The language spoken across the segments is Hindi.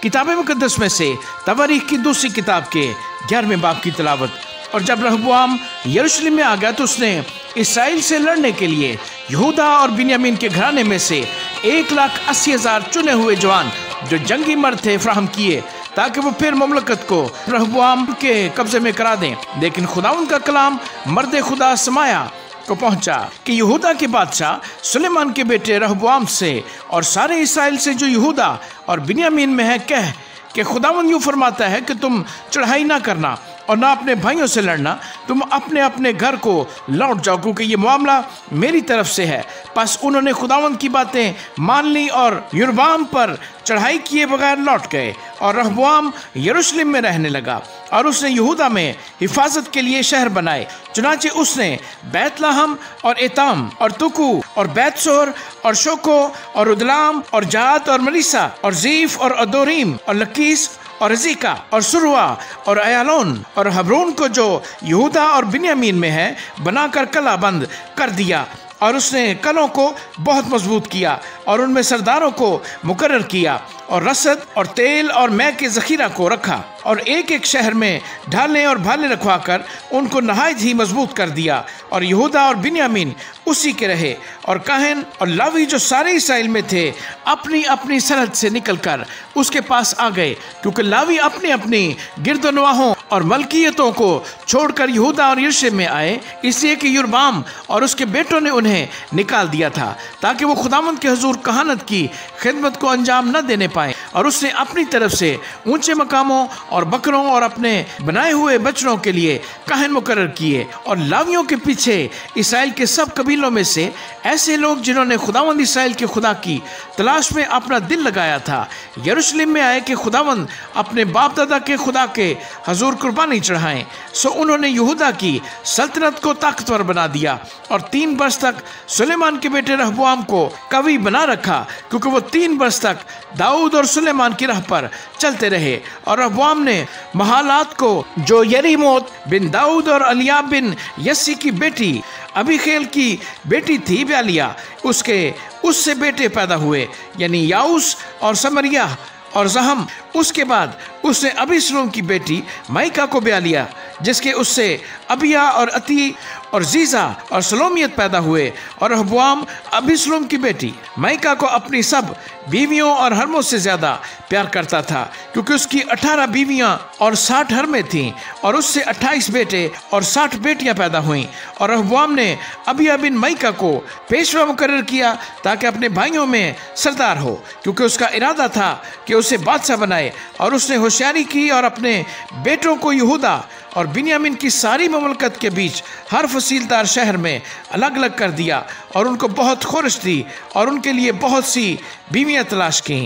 किताब मुकद्दस में से तवारीख की दूसरी किताब के 11वें बाब की तिलावत। और जब रहबोआम यरूशलेम में आ गया तो उसने इसराइल से लड़ने के लिए यहूदा और बिन्यामीन के घराने में से 1,80,000 चुने हुए जवान जो जंगी मर्द थे फराहम किए, ताकि वो फिर ममलकत को रहबोआम के कब्जे में करा दें। लेकिन खुदावंद का कलाम मर्द खुदा समाया को पहुंचा कि यहूदा के बादशाह सुलेमान के बेटे रहबोआम से और सारे इसराइल से जो यहूदा और बिन्यामीन में है कह कि खुदावंद यूं फरमाता है कि तुम चढ़ाई ना करना और ना अपने भाइयों से लड़ना, तुम अपने अपने घर को लौट जाओ, क्योंकि ये मामला मेरी तरफ से है। बस उन्होंने खुदावंद की बातें मान ली और यरोबाम पर चढ़ाई किए बगैर लौट गए। और रहबोआम यरूशलेम में रहने लगा और उसने यहूदा में हिफाजत के लिए शहर बनाए। चुनाचे उसने बैतलहम और एताम और तुकू और बैतसोर और शोको और उदलाम और जात और मलीसा और जीफ और अदोरीम और लकीस और अजीका और सुरवा और अयालोन और हब्रोन को जो यहूदा और बिन्यामीन में है बनाकर कला बंद कर दिया। और उसने कलों को बहुत मजबूत किया और उनमें सरदारों को मुकर्रर किया और रसद और तेल और मै के जखीरा को रखा और एक एक शहर में ढाले और भाले रखवाकर उनको नहायत ही मजबूत कर दिया। और यहूदा और बिन्यामीन उसी के रहे और काहन और लावी जो सारे इसराइल में थे अपनी अपनी सरहद से निकलकर उसके पास आ गए, क्योंकि लावी अपनी अपनी गिरदनवाहों और मलकियतों को छोड़कर यहूदा और यरूशलेम में आए, इसलिए कि यरोबाम और उसके बेटों ने उन्हें निकाल दिया था ताकि वो खुदावंद के हुजूर कहानत की खिदमत को अंजाम न देने पाए। और उसने अपनी तरफ से ऊंचे मकामों और बकरों और अपने बनाए हुए बछड़ों के लिए काहन मुकर्रर किए। और लावियों के पीछे इसराइल के सब कबीलों में से ऐसे लोग जिन्होंने खुदावंद इसराइल के खुदा की तलाश में अपना दिल लगाया था यरूशलेम में आए कि खुदावंद अपने बाप दादा के खुदा के हुजूर कुर्बानी चढ़ाएं। सो उन्होंने यहूदा की सल्तनत को ताकतवर बना दिया और 3 वर्ष तक सुलेमान के बेटे रहबोआम को कवि बना रखा, क्योंकि वो 3 वर्ष तक दाऊद और सुलेमान की राह पर चलते रहे। और रहबोआम ने महालात को जो यरीमोत बिन दाऊद और अलियाब बिन यस्सी की बेटी अबीखेल की बेटी थी ब्याह लिया। उससे बेटे पैदा हुए, यानी याऊस और समरिया और जहम। उसके बाद उसने अबीसलोम की बेटी माइका को ब्याह लिया, जिसके उससे अबिया और अती और जीजा और सलोमियत पैदा हुए। और रहबोआम अबीसलोम की बेटी माइका को अपनी सब बीवियों और हरमों से ज़्यादा प्यार करता था, क्योंकि उसकी 18 बीवियां और 60 हरमें थीं और उससे 28 बेटे और 60 बेटियां पैदा हुईं। और रहबोआम ने अबिया बिन माइका को पेशवा मुकर्रर किया ताकि अपने भाइयों में सरदार हो, क्योंकि उसका इरादा था कि उसे बादशाह बनाए। और उसने होशियारी की और अपने बेटों को यहूदा और बिन्यामीन की सारी ममलकत के बीच हर फसीलदार शहर में अलग अलग कर दिया और उनको बहुत खुर्श दी और उनके लिए बहुत सी बीवियां तलाश की।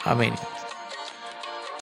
आमीन।